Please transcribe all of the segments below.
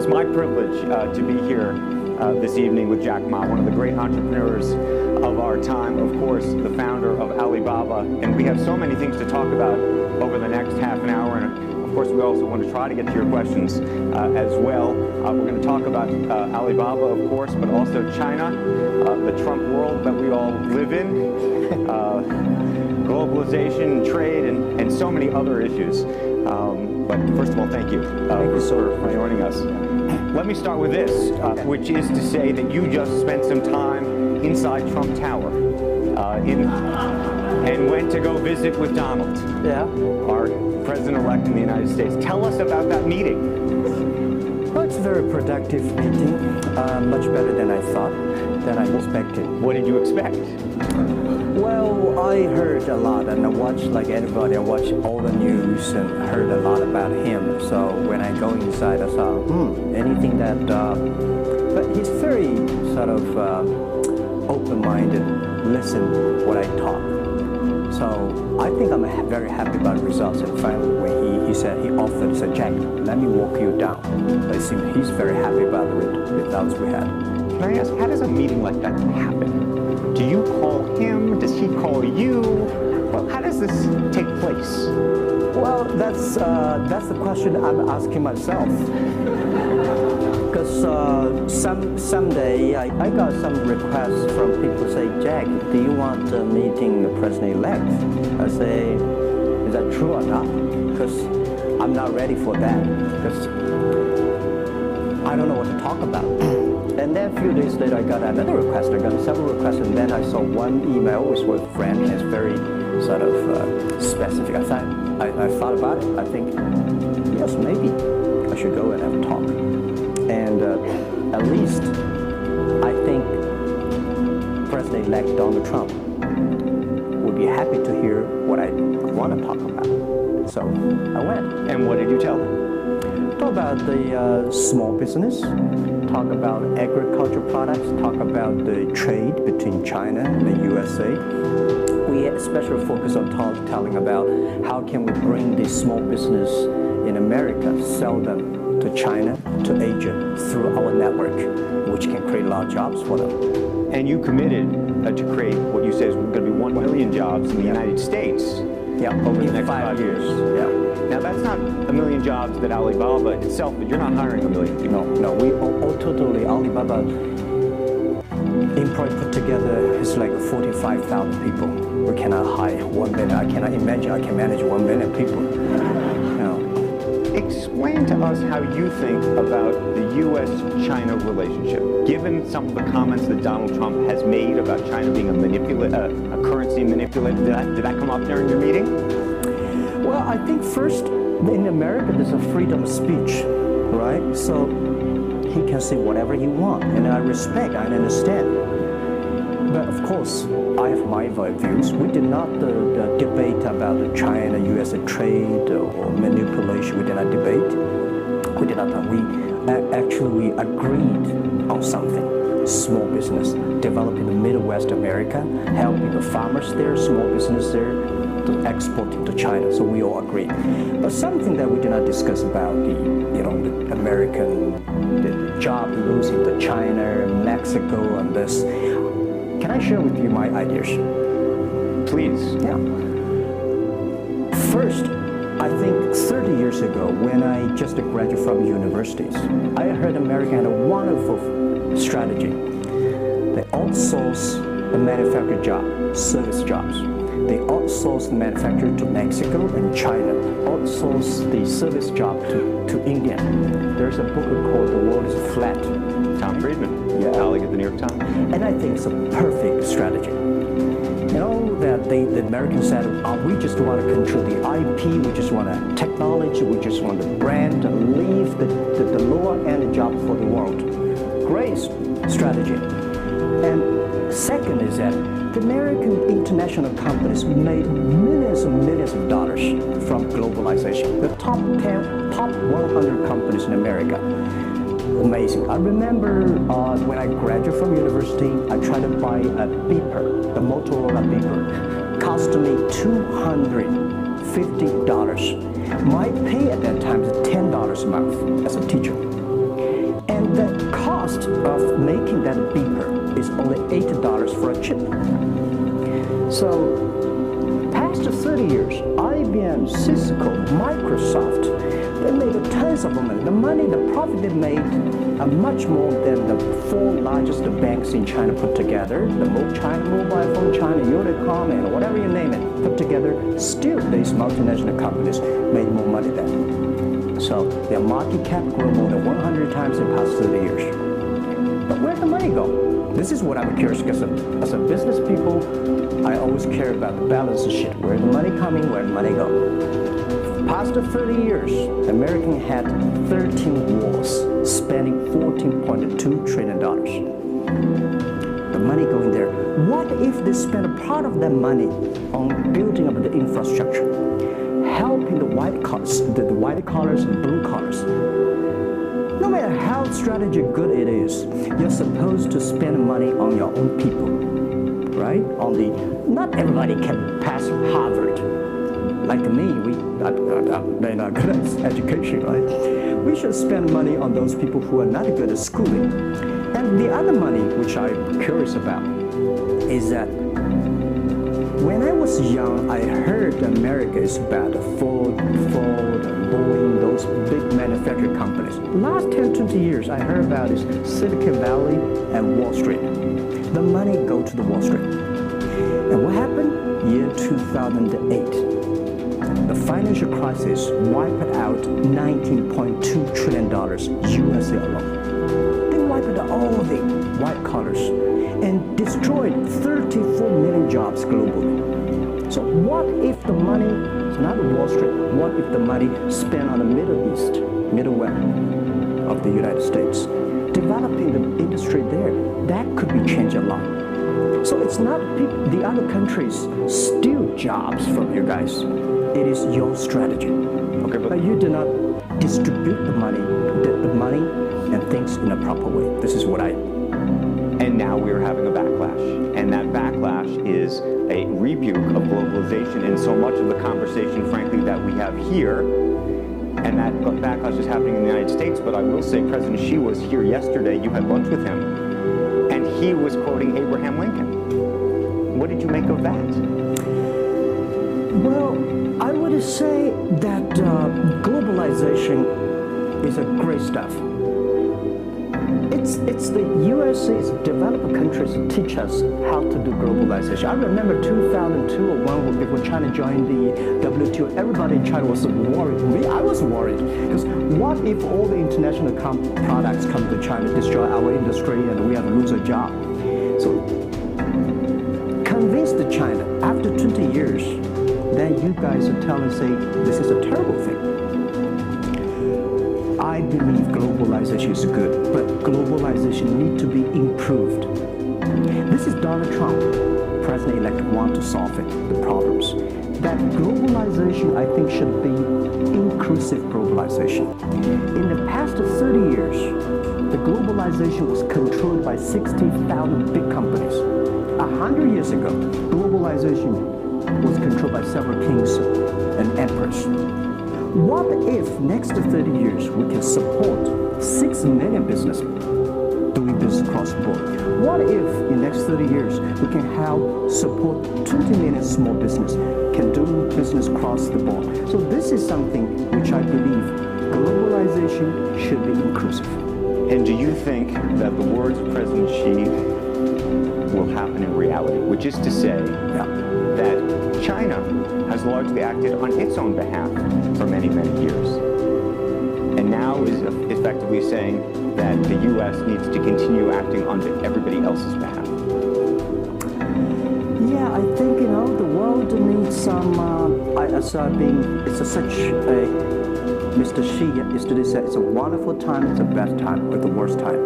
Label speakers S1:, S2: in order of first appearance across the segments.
S1: is my privilege to be here this evening with Jack Ma, one of the great entrepreneurs of our time, of course, the founder of Alibaba. And we have so many things to talk about over the next half an hour. And of course, we also want to try to get to your questions as well. We're going to talk about Alibaba, of course, but also China, the Trump world that we all live in, globalization, trade, and so many other issues. But first of all, thank you for joining us. Let me start with this, which is to say that you just spent some time inside Trump Tower and went to go visit with Donald, our president-elect in the United States. Tell us about that meeting.
S2: Well, it's a very productive meeting, much better than I thought, than I expected.
S1: What did you expect?
S2: Well, I heard a lot, and I watched, like everybody, I watched all the news and heard a lot about him. So when I go inside, I saw, anything that, but he's very sort of open-minded, listen what I talk. So I think I'm very happy about the results. And finally, when he said, he said, Jack, let me walk you down. I think he's very happy about the results we had.
S1: Can I ask, how does a meeting like that happen? Do you call him? Does he call you? Well, how does this take place?
S2: Well, that's the question I'm asking myself. Because someday I got some requests from people saying, Jack, do you want a meeting the president-elect? I say, is that true or not? Because I'm not ready for that. Because I don't know what to talk about. And then a few days later, I got another request. I got several requests, and then I saw one email with a friend. It's very sort of specific. I thought about it. I think, yes, maybe I should go and have a talk. And at least I think President-elect Donald Trump would be happy to hear what I want to talk about. So I went.
S1: And what did you tell him?
S2: Talk about the small business, talk about agriculture products, talk about the trade between China and the USA. We especially focus on telling about how can we bring these small business in America, sell them to China, to Asia, through our network, which can create a lot of jobs for them.
S1: And you committed to create what you say is going to be 1 million jobs in the United States over the next 5 years. Now, that's not 1 million jobs that Alibaba itself, but you're not hiring 1 million people.
S2: No, we all totally, Alibaba employed put together is like 45,000 people. We cannot hire 1 million. I cannot imagine I can manage 1 million people.
S1: Explain to us how you think about the U.S.-China relationship, given some of the comments that Donald Trump has made about China being a currency manipulator. Did that come up during your meeting?
S2: Well, I think first, in America, there's a freedom of speech, right? So he can say whatever he wants, and I respect, I understand. But of course, I have my views. We did not debate about the China-US trade or manipulation. We did not debate. We did not. We actually agreed on something. Small business, developing the Midwest America, helping the farmers there, small business there, to export to China. So we all agreed. But something that we did not discuss about the American job losing to China, Mexico, and this. Can I share with you my ideas?
S1: Please.
S2: Yeah. First, I think 30 years ago, when I just graduated from universities, I heard America had a wonderful strategy. They outsource the manufacturing job, service jobs. They outsource the manufacturing to Mexico and China, outsource the service job to India. There's a book called The World is Flat.
S1: Tom Friedman, colleague at the New York Times.
S2: And I think it's a perfect strategy. You know, that the Americans said, we just want to control the IP, we just want technology, we just want the brand, and leave the lower-end job for the world. Great strategy. And second is that the American international companies made millions and millions of dollars from globalization. The top 100 companies in America. Amazing. I remember when I graduated from university, I tried to buy a beeper, the Motorola beeper. Cost me $250. My pay at that time was $10 a month as a teacher. the cost of making that beeper is only $8 for a chip. So, past 30 years, IBM, Cisco, Microsoft, they made tons of money. The profit they made are much more than the 4 largest banks in China put together. China Mobile Phone, China Unicom, and whatever you name it, put together. Still, these multinational companies made more money than. So their market cap grew more than 100 times in the past 30 years. But where'd the money go? This is what I'm curious, because as a business people, I always care about the balance of shit. Where's the money coming? Where'd the money go? Past 30 years, American had 13 wars, spending $14.2 trillion. The money going there. What if they spend a part of that money on building up the infrastructure, helping the white collars, the white collars and blue collars? No matter how strategy good it is, you're supposed to spend money on your own people, right? Not everybody can pass Harvard. Like me, they're not good at education, right? We should spend money on those people who are not good at schooling. And the other money, which I'm curious about, is that when I was young, I heard America is about Ford, Boeing, those big manufacturing companies. Last 10, 20 years, I heard about is Silicon Valley and Wall Street. The money go to the Wall Street. And what happened? Year 2008. The financial crisis wiped out $19.2 trillion USA alone. They wiped out all the white collars and destroyed 34 million jobs globally. So what if the money is not on Wall Street? What if the money spent on the Middle East, Middle West of the United States, developing the industry there? That could be changed a lot. So it's not the other countries steal jobs from you guys. It is your strategy. Okay, but you do not distribute the money and things in a proper way. This is what
S1: And now we're having a backlash. And that backlash is a rebuke of globalization. And so much of the conversation, frankly, that we have here, and that backlash is happening in the United States, but I will say President Xi was here yesterday. You had lunch with him, and he was quoting Abraham Lincoln. What did you make of that?
S2: Well, I would say that globalization is a great stuff. It's the USA's developed countries teach us how to do globalization. I remember 2002 or 1 before China joined the WTO, everybody in China was worried. Me, I was worried. Because what if all the international products come to China, destroy our industry, and we have to lose a job? So convince the China, after 20 years, then you guys are telling, say, this is a terrible thing. I believe globalization is good, but globalization needs to be improved. This is Donald Trump, President-elect, want to solve it, the problems. That globalization, I think, should be inclusive globalization. In the past 30 years, the globalization was controlled by 60,000 big companies. 100 years ago, globalization was controlled by several kings and emperors. What if next 30 years we can support 6 million businessmen doing business across the board? What if in next 30 years we can help support 20 million small business can do business across the board? So this is something which I believe globalization should be inclusive.
S1: And do you think that the words of President Xi will happen in reality, which is to say that China has largely acted on its own behalf for many, many years, and now is effectively saying that the U.S. needs to continue acting on everybody else's behalf?
S2: Yeah, I think, the world needs some, Mr. Xi yesterday said, it's a wonderful time, it's a bad time, or the worst time.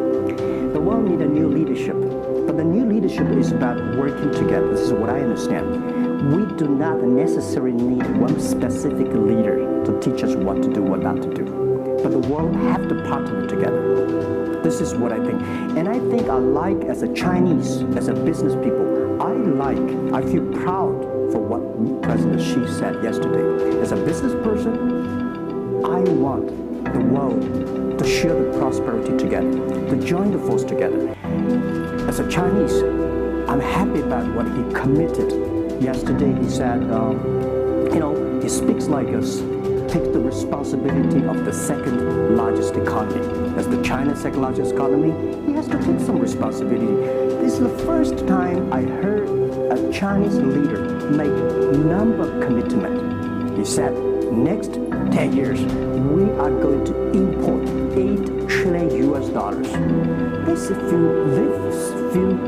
S2: The world needs a new leadership, but the new leadership is about working together. This is what I understand. We do not necessarily need one specific leader to teach us what to do, what not to do. But the world have to partner together. This is what I think. And I think as a Chinese, as a business people, I feel proud for what President Xi said yesterday. As a business person, I want the world to share the prosperity together, to join the force together. As a Chinese, I'm happy about what he committed. Yesterday he said, he speaks like us, take the responsibility of the second largest economy. As the China's second largest economy, he has to take some responsibility. This is the first time I heard a Chinese leader make number commitment. He said, next 10 years, we are going to import $8 trillion US. This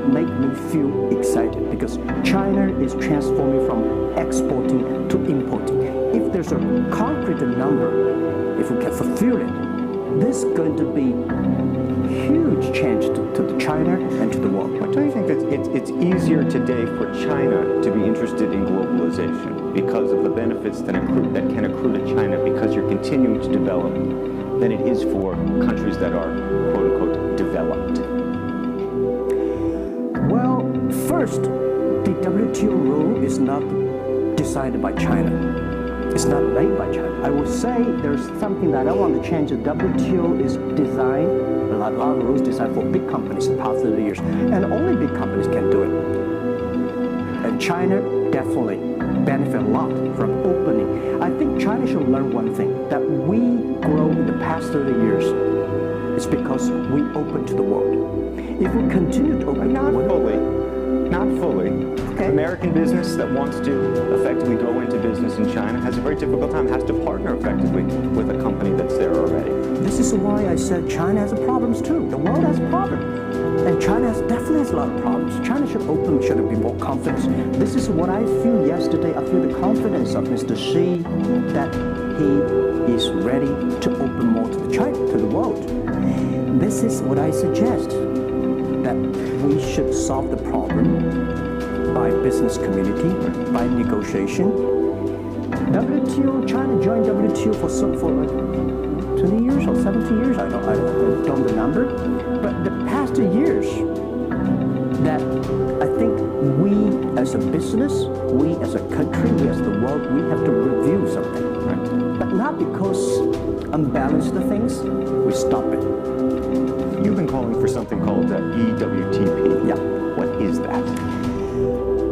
S2: make me feel excited because China is transforming from exporting to importing. If there's a concrete number, if we can fulfill it, this is going to be huge change to China and to the world.
S1: But don't you think that it's easier today for China to be interested in globalization because of the benefits that can accrue to China because you're continuing to develop than it is for countries that are quote-unquote developed?
S2: Well, first, the WTO rule is not decided by China. It's not made by China. I would say there's something that I want to change. The WTO is designed, a lot of rules designed for big companies in the past 30 years, and only big companies can do it. And China definitely benefit a lot from opening. I think China should learn one thing, that we grow in the past 30 years. It's because we open to the world. If we continue to open,
S1: not fully.
S2: Okay.
S1: American business that wants to effectively go into business in China has a very difficult time, has to partner effectively with a company that's there already.
S2: This is why I said China has problems too. The world has problems. And China definitely has a lot of problems. China should open, should be more confidence. This is what I feel yesterday. I feel the confidence of Mr. Xi that he is ready to open more to the world. This is what I suggest, that we should solve the problem by business community, by negotiation. WTO, China joined WTO for 20 years or 70 years, I don't know the number. But the past 2 years, that I think we as a business, we as a country, we as the world, we have to review something, right? But not because unbalance the things, we stop it.
S1: You've been calling for something called EWTP.
S2: Yeah.
S1: What is that?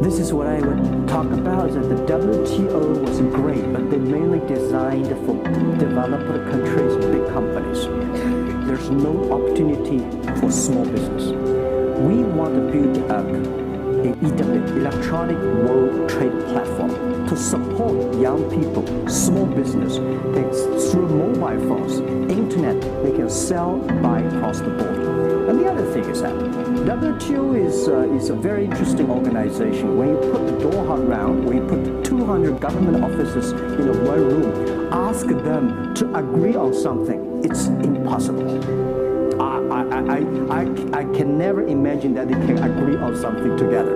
S2: This is what I would talk about, is that the WTO was great, but they mainly designed for developed countries, big companies. There's no opportunity for small business. We want to build up an electronic world trade platform to support young people, small business. Through mobile phones, internet, they can sell, buy across the board. And the other thing is that WTO is a very interesting organization. When you put the Doha round, when you put 200 government officers in one room, ask them to agree on something, it's impossible. I can never imagine that they can agree on something together.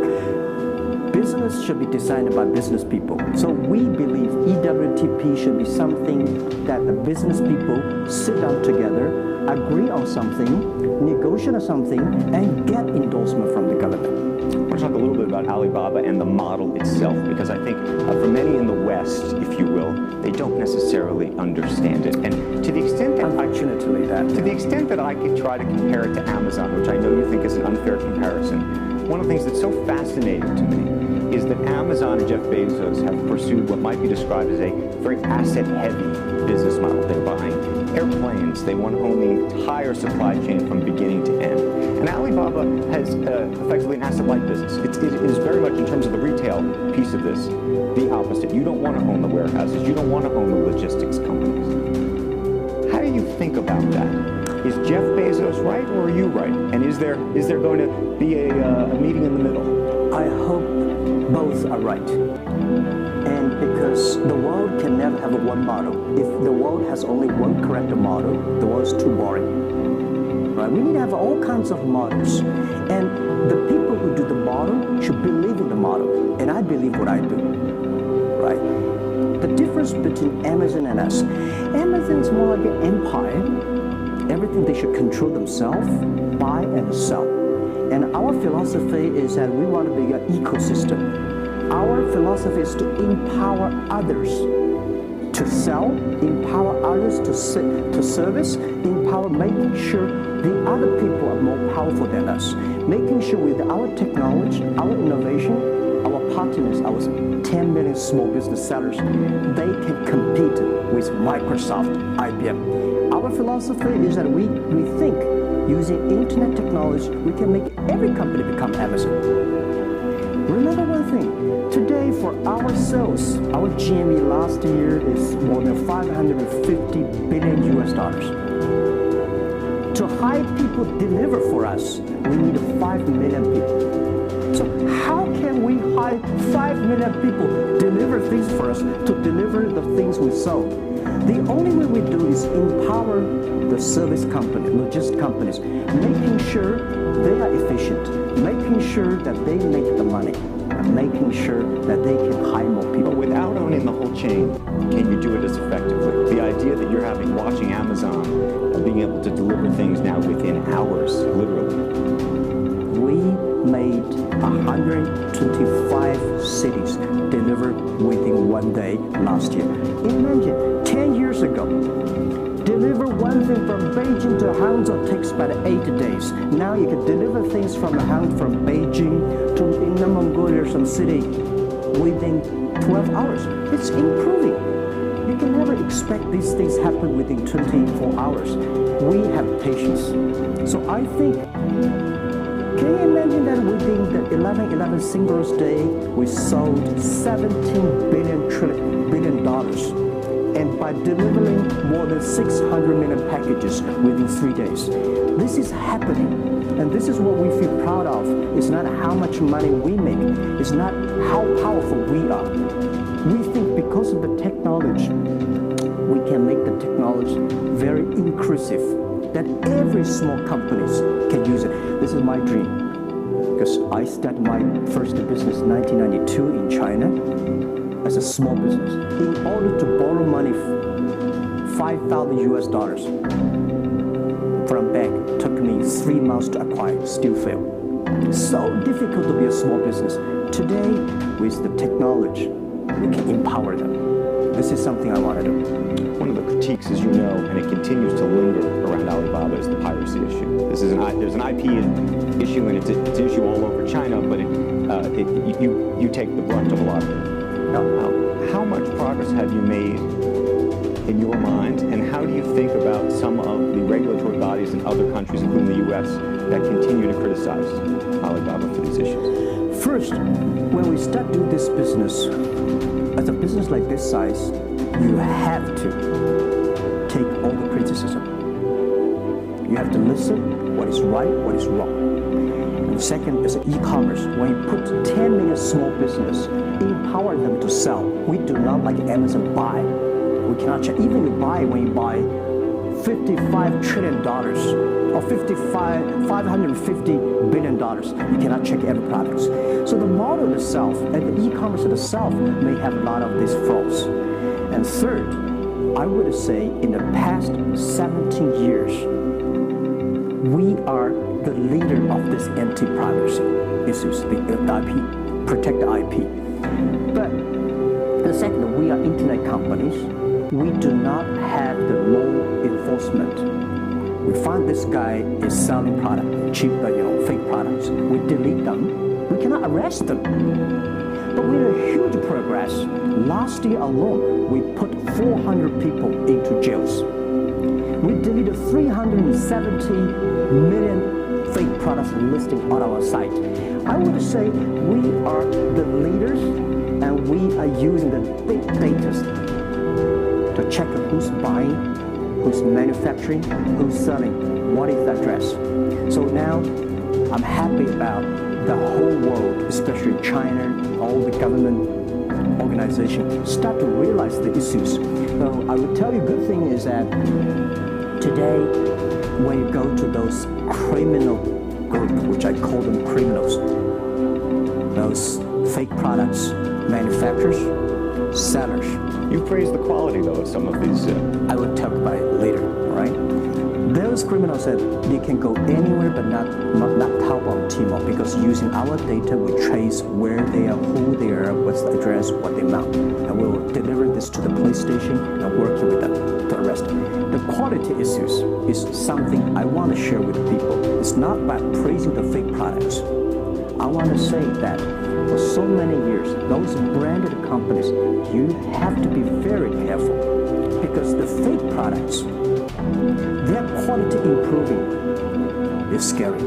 S2: Business should be designed by business people. So we believe EWTP should be something that the business people sit down together, agree on something, negotiate on something, and get endorsement from the government.
S1: I want to talk a little bit about Alibaba and the model itself, because I think for many in the West, if you will, they don't necessarily understand it. And to the extent that the extent that I could try to compare it to Amazon, which I know you think is an unfair comparison, one of the things that's so fascinating to me is that Amazon and Jeff Bezos have pursued what might be described as a very asset-heavy business model. They're buying airplanes. They want to own the entire supply chain from beginning to end. And Alibaba has effectively an asset-light business. It is very much, in terms of the retail piece of this, the opposite. You don't want to own the warehouses. You don't want to own the logistics companies. How do you think about that? Is Jeff Bezos right, or are you right? And is there going to be a meeting in the middle?
S2: I hope both are right. And because the world can never have one model. If the world has only one correct model, the world is too boring. Right? We need to have all kinds of models. And the people who do the model should believe in the model. And I believe what I do. Right? The difference between Amazon and us. Amazon is more like an empire. Everything they should control themselves, buy and sell. And our philosophy is that we want to be an ecosystem. Our philosophy is to empower others to sell, empower others to service, empower making sure the other people are more powerful than us, making sure with our technology, our innovation, our partners, our 10 million small business sellers, they can compete with Microsoft, IBM. Our philosophy is that we think using internet technology, we can make every company become Amazon. Remember one thing, today for our sales, our GMV last year is more than 550 billion US dollars. To hire people deliver for us, we need 5 million people. So how can we hire 5 million people deliver things for us to deliver the things we sold? The only way we do is empower the service company, logistics companies, making sure they are efficient, making sure that they make the money, and making sure that they can hire more people.
S1: But without owning the whole chain, can you do it as effectively? The idea that you're watching Amazon and being able to deliver things now within hours, literally.
S2: We made 125 cities deliver within 1 day last year. Imagine 10 years ago, deliver one thing from Beijing to Hangzhou takes about 8 days. Now you can deliver things from Beijing to Inner Mongolia or some city within 12 hours. It's improving. You can never expect these things happen within 24 hours. We have patience. So I think, can you imagine that within the 11/11 Singles Day, we sold $17 billion. And by delivering more than 600 million packages within 3 days. This is happening, and this is what we feel proud of. It's not how much money we make, it's not how powerful we are. We think because of the technology, we can make the technology very inclusive, that every small companies can use it. This is my dream, because I started my first business in 1992 in China, as a small business. In order to borrow money, 5,000 US dollars from bank, took me 3 months to acquire, still failed. So difficult to be a small business. Today, with the technology, we can empower them. This is something I want to do.
S1: One of the critiques, as you know, and it continues to linger around Alibaba, is the piracy issue. There's an IP issue, and it's an issue all over China, but you take the brunt of a lot of it. How much progress have you made in your mind, and how do you think about some of the regulatory bodies in other countries, including the U.S., that continue to criticize Alibaba for these issues?
S2: First, when we start doing this business, as a business like this size, you have to take all the criticism. You have to listen what is right, what is wrong. And second is e-commerce. When you put 10 million small business, empower them to sell. We do not like Amazon buy. We cannot check. Even when you buy $55 trillion or $550 billion, you cannot check every product. So the model itself and the e-commerce itself may have a lot of these flaws. And third, I would say in the past 17 years, we are the leader of this anti-privacy issues, the IP, protect the IP. But the second, we are internet companies. We do not have the law enforcement. We find this guy is selling product, cheap, fake products. We delete them. We cannot arrest them. But we have huge progress. Last year alone, we put 400 people into jails. We deleted 370 million fake products listing on our site. I would say we are the leaders, and we are using the big data to check who's buying, who's manufacturing, who's selling, what is the address. So now I'm happy about the whole world, especially China, all the government organizations start to realize the issues. So I would tell you, good thing is that today, when you go to those criminal group, which I call them criminals, those fake products, manufacturers, sellers.
S1: You praise the quality, though, of some of these.
S2: I will talk about it later, right? Those Chinese criminal said they can go anywhere but not Taobao and Tmall, because using our data we trace where they are, who they are, what's the address, what they amount, and we will deliver this to the police station and working with them to arrest. The quality issues is something I want to share with people. It's not about praising the fake products. I want to say that for so many years, those branded companies, you have to be very careful, because the fake products, their quality improving is scary.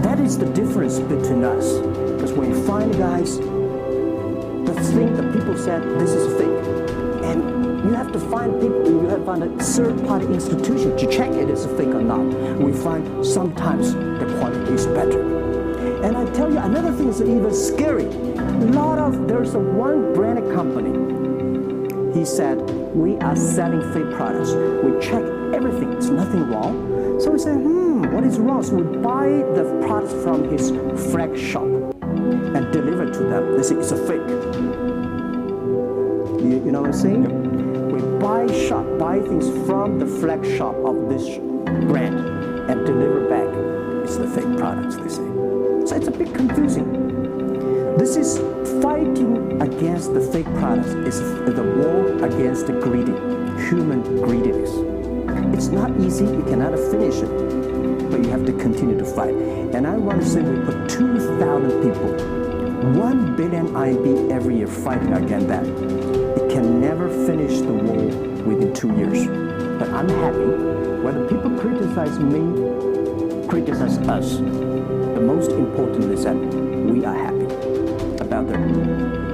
S2: That is the difference between us. Because when you find guys, the thing that people said, this is fake, and you have to find people, you have to find a third-party institution to check it is fake or not. We find sometimes the quality is better. And I tell you, another thing is even scary. There's one branded company. He said, we are selling fake products. We check everything, there's nothing wrong. So we say, what is wrong? So we buy the products from his flag shop and deliver to them. They say it's a fake. You know what I'm saying? We buy things from the flag shop of this brand and deliver back. It's the fake products, they say. So it's a bit confusing. This is fighting against the fake products. It's the war against the human greediness. It's not easy, you cannot finish it, but you have to continue to fight. And I want to say we put 2,000 people, 1 billion RMB every year fighting against that. It can never finish the war within 2 years. But I'm happy. Whether people criticize me, criticize us, the most important is that we are happy about the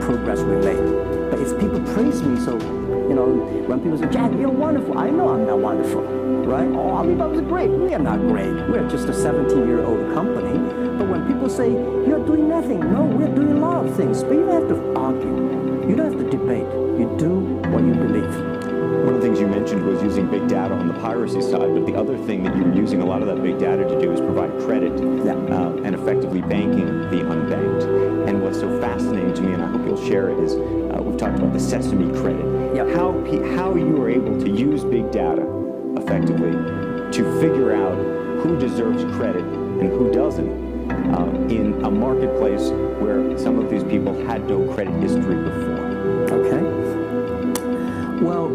S2: progress we made. But if people praise me, so, when people say, Jack, you're wonderful, I know I'm not wonderful, right? Oh, Alibaba's great. We are not great. We're just a 17-year-old company. But when people say, you're doing nothing, no, we're doing a lot of things. But you don't have to argue. You don't have to debate. You do what you believe.
S1: One of the things you mentioned was using big data on the piracy side, but the other thing that you're using a lot of that big data to do is provide credit and effectively banking the unbanked. And what's so fascinating to me, and I hope you'll share it, is we've talked about the Sesame credit.
S2: Yep.
S1: How you are able to use big data effectively to figure out who deserves credit and who doesn't in a marketplace where some of these people had no credit history before.
S2: Okay. Well,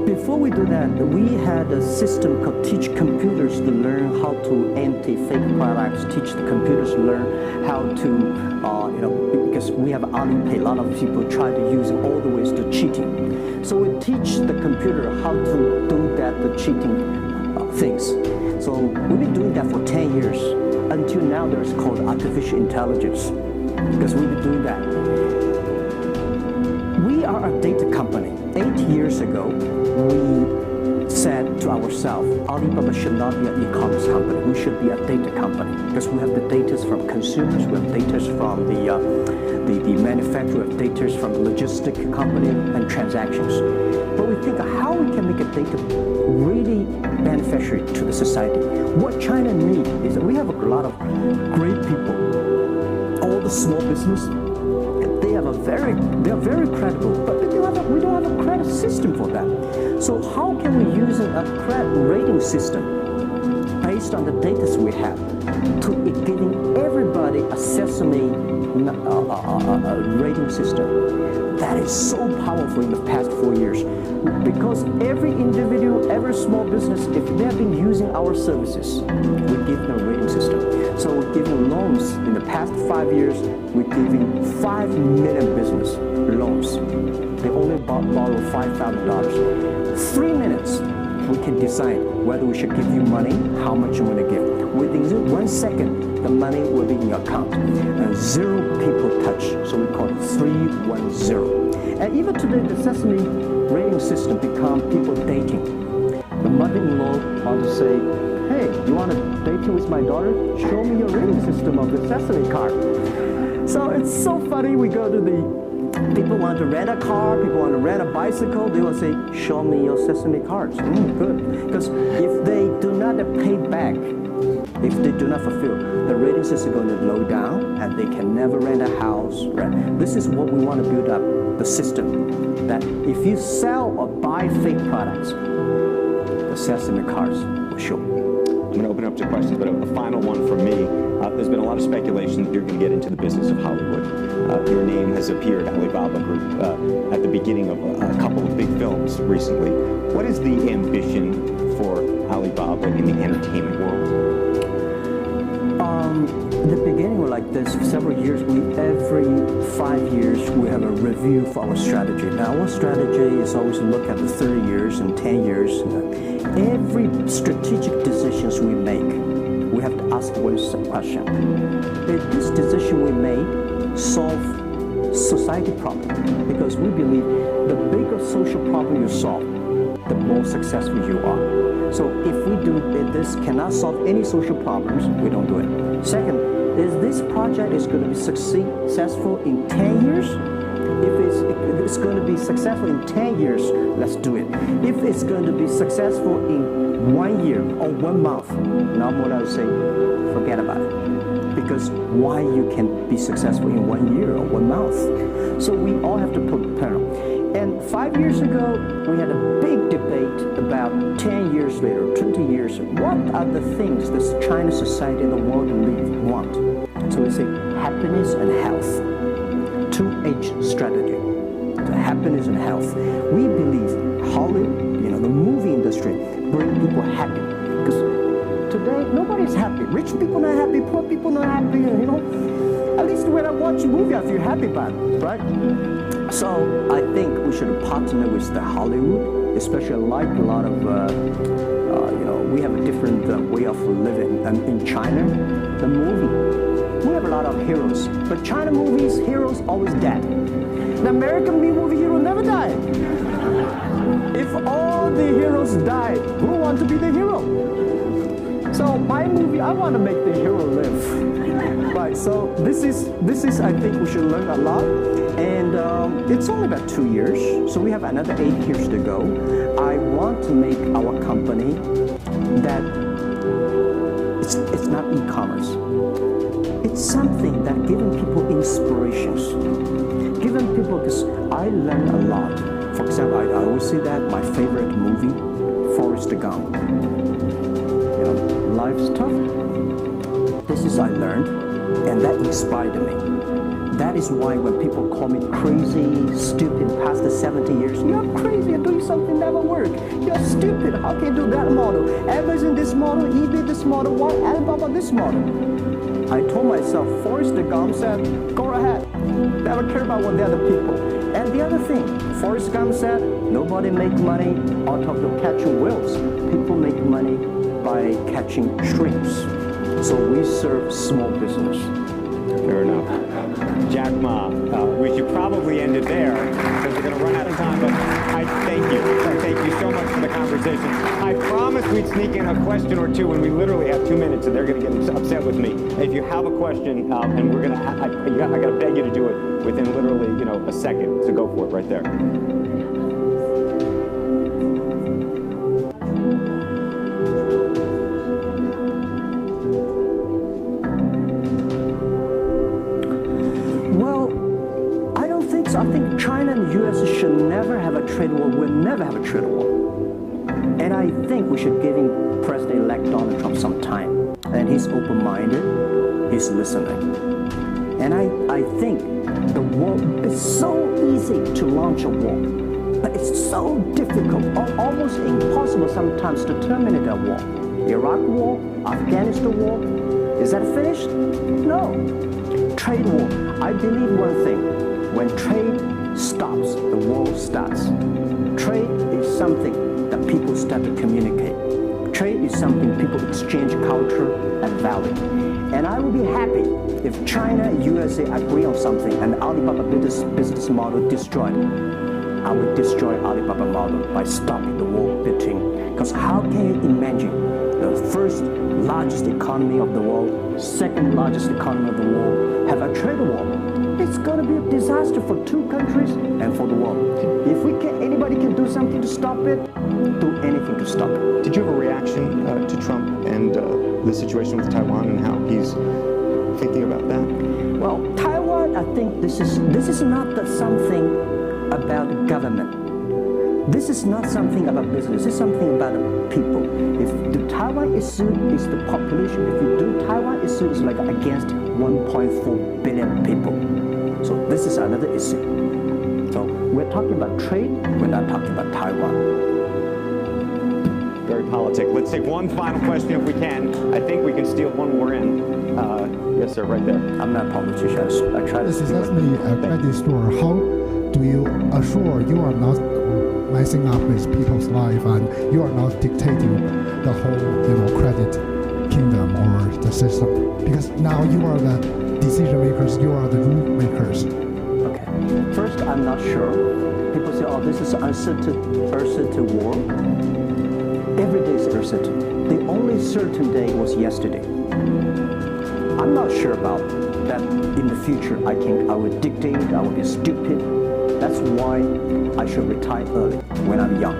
S2: before we do that, we had a system called Teach Computers to learn how to anti-fake products, teach the computers to learn how to, because we have Alipay, a lot of people try to use all the ways to cheating. So we teach the computer how to do the cheating things. So we've been doing that for 10 years. Until now, there's called artificial intelligence, because we've been doing that. We are a data company. 8 years ago, we said to ourselves, Alibaba should not be an e-commerce company. We should be a data company, because we have the data from consumers, we have data from the manufacturer, we have data from the logistic company and transactions. But we think how we can make a data really beneficial to the society. What China needs is that we have a lot of great people, all the small business. They are very credible, but we don't have a credit system for that. So how can we use a credit rating system based on the data we have to giving everybody a Sesame rating system? That is so powerful in the past 4 years, because every individual, every small business, if they have been using our services, we give them a rating system. So we're giving loans. In the past 5 years, we're giving 5 million business loans. They only borrow $5,000. 3 minutes, we can decide whether we should give you money, how much you want to give. Within 1 second, the money will be in your account. And 0 people touch, so we call it 310. And even today, the Sesame rating system become people dating. The mother-in-law want to say, hey, you want to date with my daughter? Show me your rating system of the Sesame card. So it's so funny, we go to people want to rent a car, people want to rent a bicycle, they will say, show me your Sesame cards. Good. Because if they do not pay back, if they do not fulfill, the rating system is going to low down and they can never rent a house. Right? This is what we want to build up, the system, that if you sell or buy fake products, the Sesame cards for sure.
S1: I'm going to open up to questions, but a final one from me. There's been a lot of speculation that you're going to get into the business of Hollywood. Your name has appeared, Alibaba Group, at the beginning of a couple of big films recently. What is the ambition for Alibaba in the entertainment world?
S2: The beginning was like this. For several years, every 5 years, we have a review for our strategy. Now, our strategy is always to look at the 30 years and 10 years. Every strategic decisions we make, we have to ask one question. Did this decision we made solve society problem? Because we believe the bigger social problem you solve, the more successful you are. So if we do this cannot solve any social problems, we don't do it. Second, is this project is going to be successful in 10 years? If it's going to be successful in 10 years, let's do it. If it's going to be successful in 1 year or 1 month, now what I would say, forget about it. Because why you can be successful in 1 year or 1 month? So we all have to put parallel. And 5 years ago, we had a big debate about 10 years later, 20 years, what are the things that China society and the world want? So we say happiness and health. 2H strategy. So happiness and health. We believe Hollywood, the movie industry, bring people happy. Because today, nobody's happy. Rich people not happy, poor people not happy, At least when I watch a movie, I feel happy about it, right? So I think we should partner with the Hollywood, especially like a lot of, we have a different way of living. And in China, the movie, we have a lot of heroes. But China movies, heroes always dead. The American movie hero never die. If all the heroes die, who want to be the hero? So my movie, I want to make the hero live. Right, so this is I think we should learn a lot. And it's only about 2 years, so we have another 8 years to go. I want to make our company that it's not e-commerce. It's something that giving people inspirations. Giving people, because I learn a lot. For example, I always say that my favorite movie, Forrest Gump. Life's tough. This is I learned, and that inspired me. That is why when people call me crazy, stupid, past the 70 years, you're crazy, you're doing something never work. You're stupid, how can you do that model? Amazon this model, eBay this model, why Alibaba this model? I told myself, Forrest Gump said, go ahead, never care about what the other people. And the other thing, Forrest Gump said, nobody make money out of the catching whales. People make money by catching shrimps. So we serve small business.
S1: Fair enough. Jack Ma, we should probably end it there because we're going to run out of time, but I thank you. Thank you so much for the conversation. I promised we'd sneak in a question or two when we literally have 2 minutes, and they're going to get upset with me. If you have a question, and we're going to, I got to beg you to do it within literally, a second, so go for it right there.
S2: I think China and the U.S. should never have a trade war. We'll never have a trade war. And I think we should give President-elect Donald Trump some time. And he's open-minded. He's listening. And I think the war is so easy to launch a war. But it's so difficult, almost impossible sometimes to terminate a war. Iraq war, Afghanistan war, is that finished? No. Trade war. I believe one thing. When trade stops, the world starts. Trade is something that people start to communicate. Trade is something people exchange culture and value. And I will be happy if China and USA agree on something and Alibaba business model destroyed. I will destroy Alibaba model by stopping the war between. Because how can you imagine the first largest economy of the world, second largest economy of the world, have a trade war? It's going to be a disaster for 2 countries and for the world. If anybody can do something to stop it, do anything to stop it.
S1: Did you have a reaction to Trump and the situation with Taiwan and how he's thinking about that?
S2: Well, Taiwan, I think this is not something about the government. This is not something about business, it's something about people. If the Taiwan issue is the population, if you do Taiwan issue, it's like against 1.4 billion people. So this is another issue. So we're talking about trade, we're not talking about Taiwan.
S1: Very politic. Let's take one final question if we can. I think we can steal one more in. Yes, sir, right there.
S2: I'm not a politician. I try to
S3: This is actually a credit store. How do you assure you are not messing up with people's life and you are not dictating the whole, credit kingdom or the system? Because now you are the decision makers, you are the rule makers.
S2: Okay. First, I'm not sure. People say, oh, this is uncertain war. Every day is uncertain. The only certain day was yesterday. I'm not sure about that in the future. I will dictate, I will be stupid. That's why I should retire early when I'm young.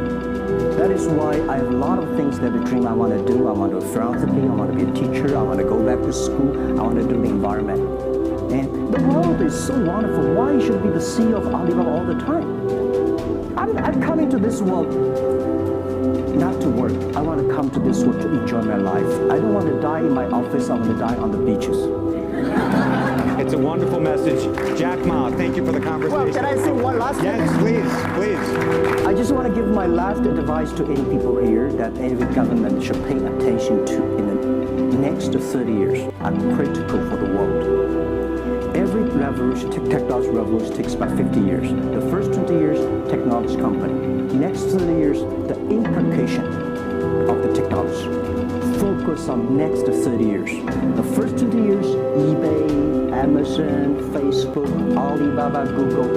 S2: That is why I have a lot of things that I dream I want to do. I want to do philanthropy, I want to be a teacher, I want to go back to school, I want to do the environment. And the world is so wonderful. Why should I be the CEO of Alibaba all the time? I'm coming to this world not to work. I want to come to this world to enjoy my life. I don't want to die in my office. I want to die on the beaches.
S1: It's a wonderful message. Jack Ma, thank you for the conversation.
S2: Well, can I say one last thing?
S1: Yes, please.
S2: I just want to give my last advice to any people here that every government should pay attention to in the next 30 years are critical for the world. Every revolution, technology revolution takes about 50 years. The first 20 years, technology company. Next 30 years, the implication of the technology. Focus on next 30 years. The first 20 years, eBay, Amazon, Facebook, Alibaba, Google.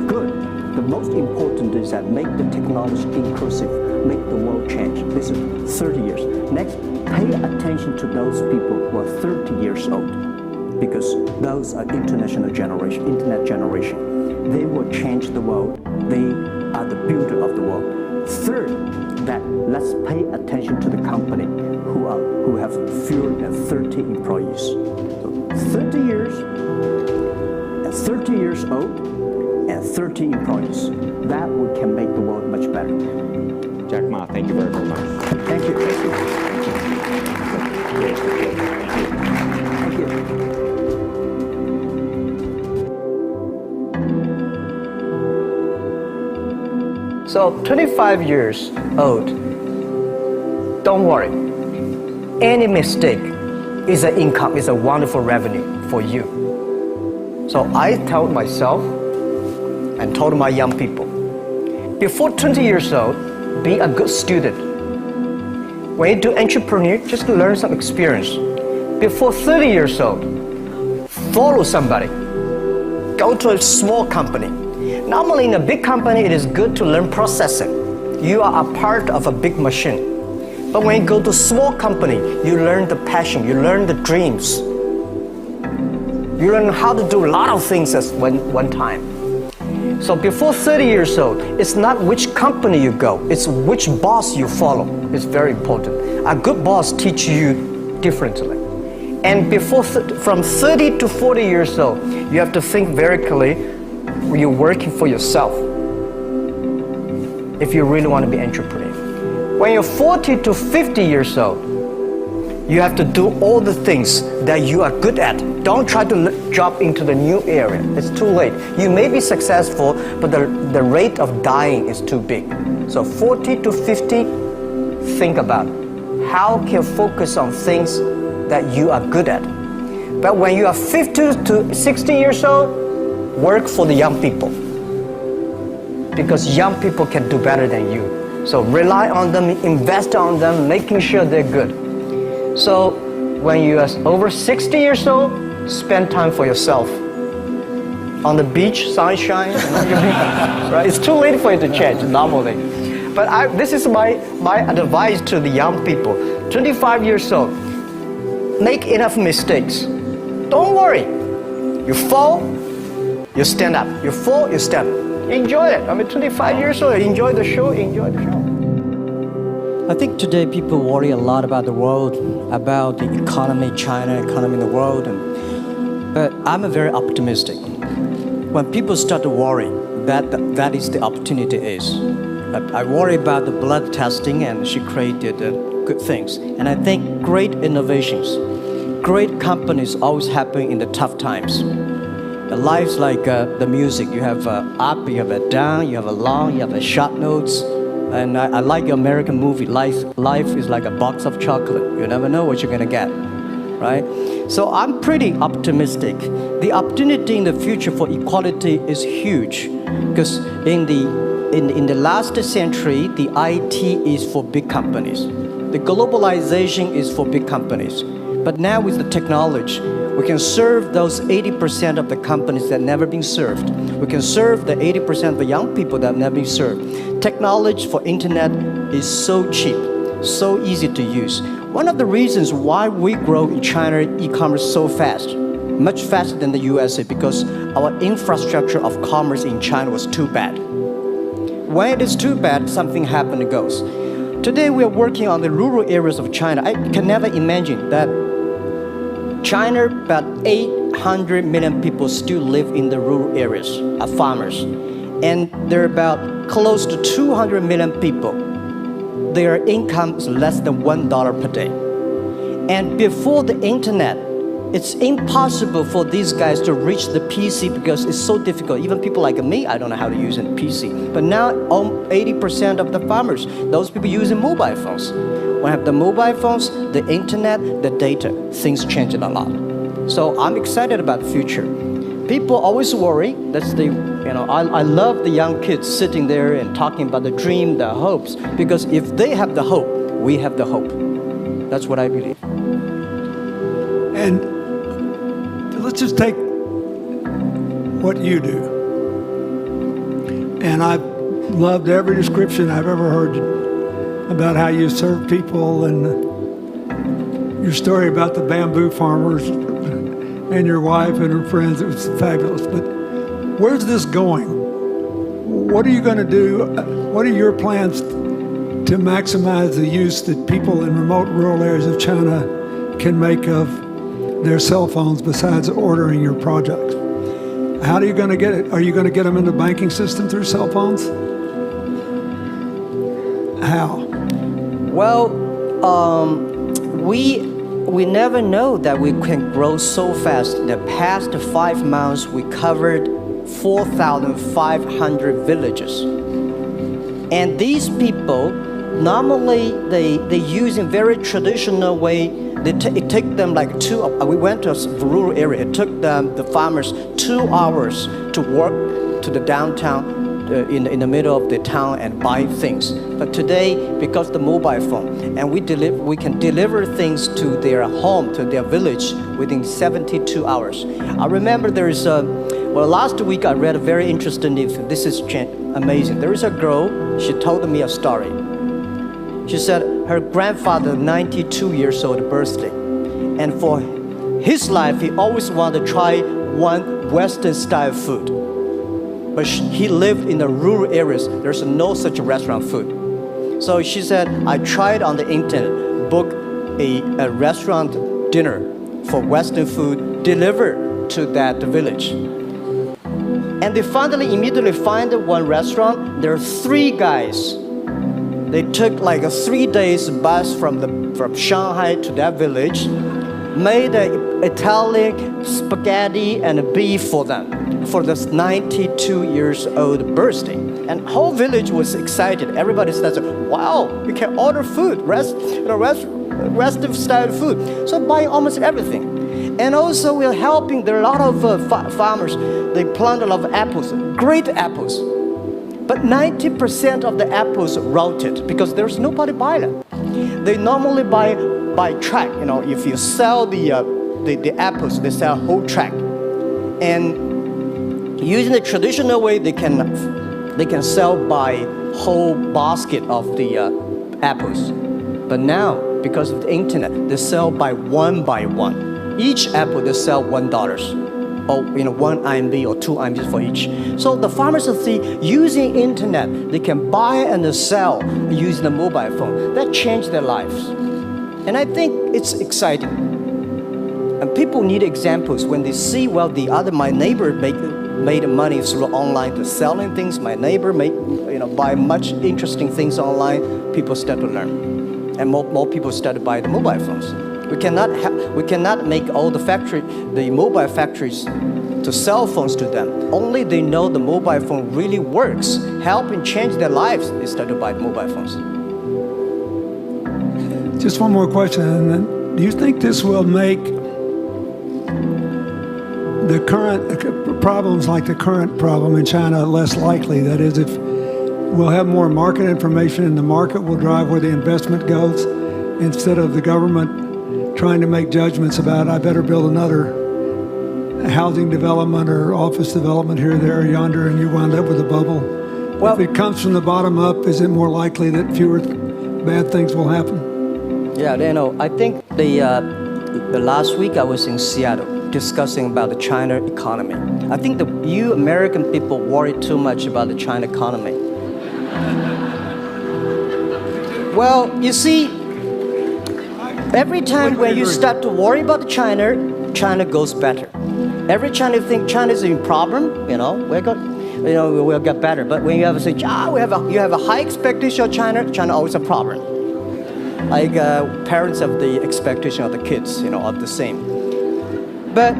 S2: Good. The most important is that make the technology inclusive, make the world change. This is 30 years. Next, pay attention to those people who are 30 years old, because those are internet generation. They will change the world. They are the builder of the world. Third, that let's pay attention to the company who have fewer than 30 employees. So 30 years, and 30 years old, and 30 employees. That we can make the world much better.
S1: Jack Ma, thank you very, very much.
S2: Thank you. Thank you. So 25 years old, don't worry. Any mistake is an income, is a wonderful revenue for you. So I told myself and told my young people, before 20 years old, be a good student. When you do entrepreneur, just learn some experience. Before 30 years old, follow somebody. Go to a small company. Normally in a big company, it is good to learn processing. You are a part of a big machine. But when you go to a small company, you learn the passion, you learn the dreams. You learn how to do a lot of things at one time. So before 30 years old, it's not which company you go, it's which boss you follow. It's very important. A good boss teaches you differently. And from 30 to 40 years old, you have to think very clearly, you're working for yourself if you really want to be an entrepreneur. When you're 40 to 50 years old, you have to do all the things that you are good at. Don't try to jump into the new area. It's too late. You may be successful, but the rate of dying is too big. So 40 to 50, think about how can you focus on things that you are good at. But when you are 50 to 60 years old, work for the young people, because young people can do better than you. So rely on them, invest on them, making sure they're good. So when you are over 60 years old, spend time for yourself. On the beach, sunshine, right? It's too late for you to change normally. But this is my advice to the young people. 25 years old, make enough mistakes. Don't worry. You fall, you stand up. You fall, you stand up. Enjoy it. 25 years old, enjoy the show, enjoy the show.
S4: I think today people worry a lot about the world, about the economy, China, economy in the world. But I'm very optimistic. When people start to worry, that is the opportunity is. But I worry about the blood testing, and she created good things. And I think great innovations, great companies always happen in the tough times. The life's like the music. You have up, you have a down, you have a long, you have a short notes. And I like the American movie. Life is like a box of chocolate. You never know what you're gonna get, right? So I'm pretty optimistic. The opportunity in the future for equality is huge, because in the last century, the IT is for big companies. The globalization is for big companies. But now with the technology, we can serve those 80% of the companies that never been served. We can serve the 80% of the young people that have never been served. Technology for internet is so cheap, so easy to use. One of the reasons why we grow in China e-commerce so fast, much faster than the USA, because our infrastructure of commerce in China was too bad. When it is too bad, something happens and goes. Today we are working on the rural areas of China. I can never imagine that China, about 800 million people still live in the rural areas, are farmers. And there are about close to 200 million people. Their income is less than $1 per day. And before the internet, it's impossible for these guys to reach the PC because it's so difficult. Even people like me, I don't know how to use a PC. But now 80% of the farmers, those people using mobile phones. When I have the mobile phones, the internet, the data, things change a lot. So I'm excited about the future. People always worry. That's I love the young kids sitting there and talking about the dream, the hopes, because if they have the hope, we have the hope. That's what I believe.
S5: And let's just take what you do. And I've loved every description I've ever heard about how you serve people, and your story about the bamboo farmers and your wife and her friends. It was fabulous. But where's this going? What are you going to do? What are your plans to maximize the use that people in remote rural areas of China can make of their cell phones besides ordering your products? How are you going to get it? Are you going to get them in the banking system through cell phones? How?
S4: Well, we never know that we can grow so fast. In the past 5 months, we covered 4,500 villages. And these people, normally they use in very traditional way. It took them like we went to a rural area. It took the farmers 2 hours to walk to the downtown in the middle of the town and buy things. But today, because the mobile phone, and we can deliver things to their home, to their village within 72 hours. I remember there is last week I read a very interesting news. This is amazing. There is a girl, she told me a story. She said her grandfather, 92 years old birthday. And for his life, he always wanted to try one Western style food. But he lived in the rural areas. There's no such restaurant food. So she said, I tried on the internet, book a restaurant dinner for Western food delivered to that village. And they finally immediately find one restaurant. There are 3 guys. They took like a 3 days bus from Shanghai to that village, made Italian spaghetti and beef for them for this 92 years old birthday. And whole village was excited. Everybody said, wow, we can order food, Western style food. So buying almost everything. And also we're helping, there are a lot of farmers, they plant a lot of apples, great apples. But 90% of the apples rotted because there's nobody buy them. They normally buy by track. If you sell the apples, they sell whole track. And using the traditional way, they can sell by whole basket of the apples. But now, because of the internet, they sell by one. Each apple they sell $1. Or 1 RMB or 2 RMB for each. So the farmers see using internet, they can buy and sell using the mobile phone. That changed their lives. And I think it's exciting. And people need examples when they see, well, my neighbor made money through online to selling things. My neighbor buy much interesting things online. People start to learn, and more people start to buy the mobile phones. We cannot make all the mobile factories to sell phones to them. Only they know the mobile phone really works, helping change their lives, they start to buy mobile phones.
S5: Just one more question, and then, do you think this will make the current problems like the current problem in China less likely? That is, if we'll have more market information and the market will drive where the investment goes, instead of the government trying to make judgments about, I better build another housing development or office development here, there, yonder, and you wind up with a bubble. Well, if it comes from the bottom up, is it more likely that fewer bad things will happen?
S4: Yeah, I think the last week I was in Seattle discussing about the China economy. I think you American people worry too much about the China economy. Well, you see, every time when you start to worry about China goes better. Every time you think China is a problem, we'll get better. But when you have to say, you have a high expectation of China always a problem. Like parents have the expectation of the kids, are the same. But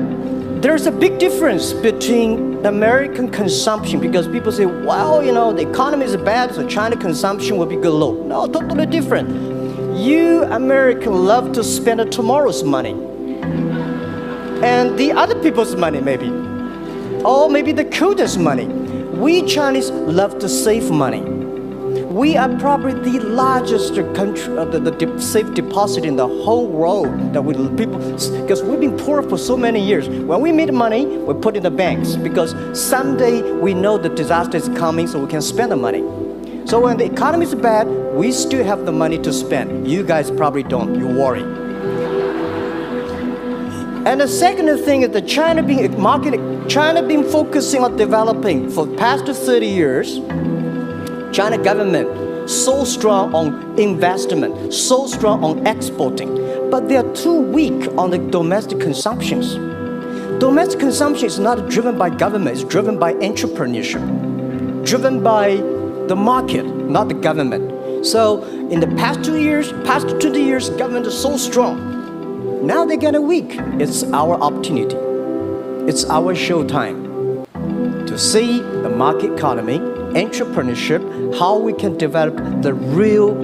S4: there's a big difference between American consumption, because people say, well, the economy is bad, so China consumption will be good low. No, totally different. You Americans love to spend tomorrow's money. And the other people's money, maybe. Or maybe the children's money. We Chinese love to save money. We are probably the largest country, the safe deposit in the whole world. Because we've been poor for so many years. When we make money, we put in the banks, because someday we know the disaster is coming, so we can spend the money. So when the economy is bad, we still have the money to spend. You guys probably don't. You worry. And the second thing is that China been focusing on developing for the past 30 years. China government so strong on investment, so strong on exporting, but they are too weak on the domestic consumptions. Domestic consumption is not driven by government, it's driven by entrepreneurship, driven by the market, not the government. So in the past 20 years, government is so strong. Now they're getting weak. It's our opportunity. It's our showtime to see the market economy, entrepreneurship, how we can develop the real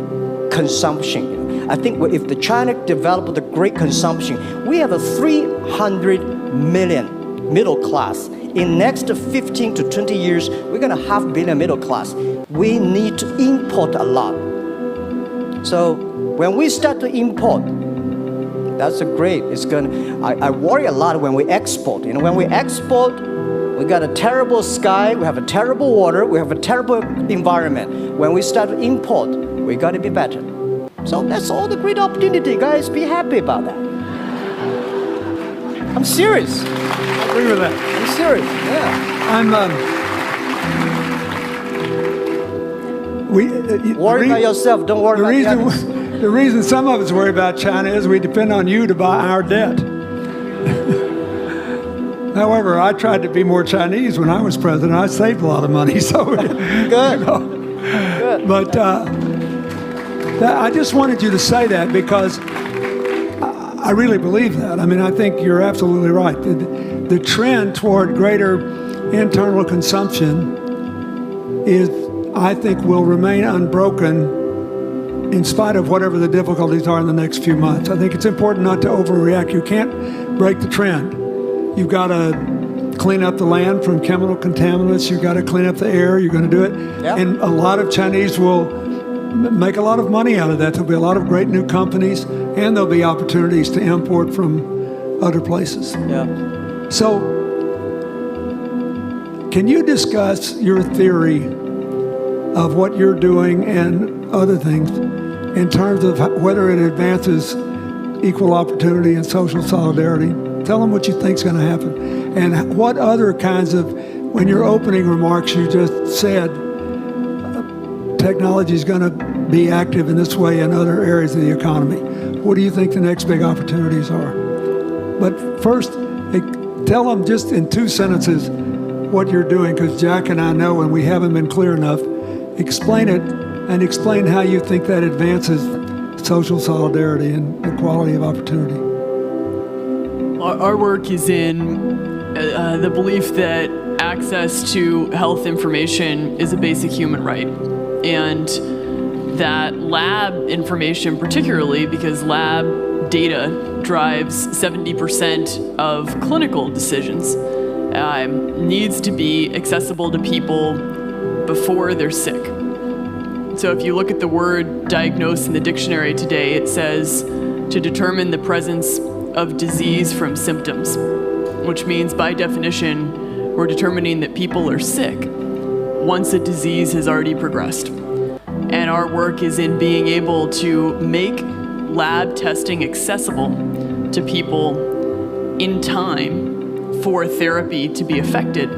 S4: consumption. I think if the China develop the great consumption, we have a 300 million middle class. In next 15 to 20 years, we're gonna have 500 million middle class. We need to import a lot. So when we start to import, that's great. I worry a lot when we export. When we export, we got a terrible sky, we have a terrible water, we have a terrible environment. When we start to import, we got to be better. So that's all the great opportunity, guys. Be happy about that. I'm serious.
S5: I agree with that.
S4: I'm serious. Yeah. Worry about yourself. Don't worry about others.
S5: The reason some of us worry about China is we depend on you to buy our debt. However, I tried to be more Chinese when I was president. I saved a lot of money, so
S4: good. Good.
S5: But I just wanted you to say that because I really believe that. I mean, I think you're absolutely right. The trend toward greater internal consumption I think, will remain unbroken in spite of whatever the difficulties are in the next few months. I think it's important not to overreact. You can't break the trend. You've got to clean up the land from chemical contaminants. You've got to clean up the air. You're going to do it. Yep. And a lot of Chinese will make a lot of money out of that. There'll be a lot of great new companies, and there'll be opportunities to import from other places.
S4: Yeah.
S5: So, can you discuss your theory of what you're doing and other things in terms of whether it advances equal opportunity and social solidarity? Tell them what you think is going to happen. And what other kinds of, when your opening remarks, you just said technology is going to be active in this way in other areas of the economy. What do you think the next big opportunities are? But first, tell them just in 2 sentences what you're doing, because Jack and I know, and we haven't been clear enough. Explain it, and explain how you think that advances social solidarity and equality of opportunity.
S6: Our work is in the belief that access to health information is a basic human right, and that lab information, particularly because lab data drives 70% of clinical decisions, needs to be accessible to people before they're sick. So if you look at the word diagnose in the dictionary today, it says to determine the presence of disease from symptoms, which means by definition, we're determining that people are sick once a disease has already progressed. And our work is in being able to make lab testing accessible to people in time for therapy to be effective,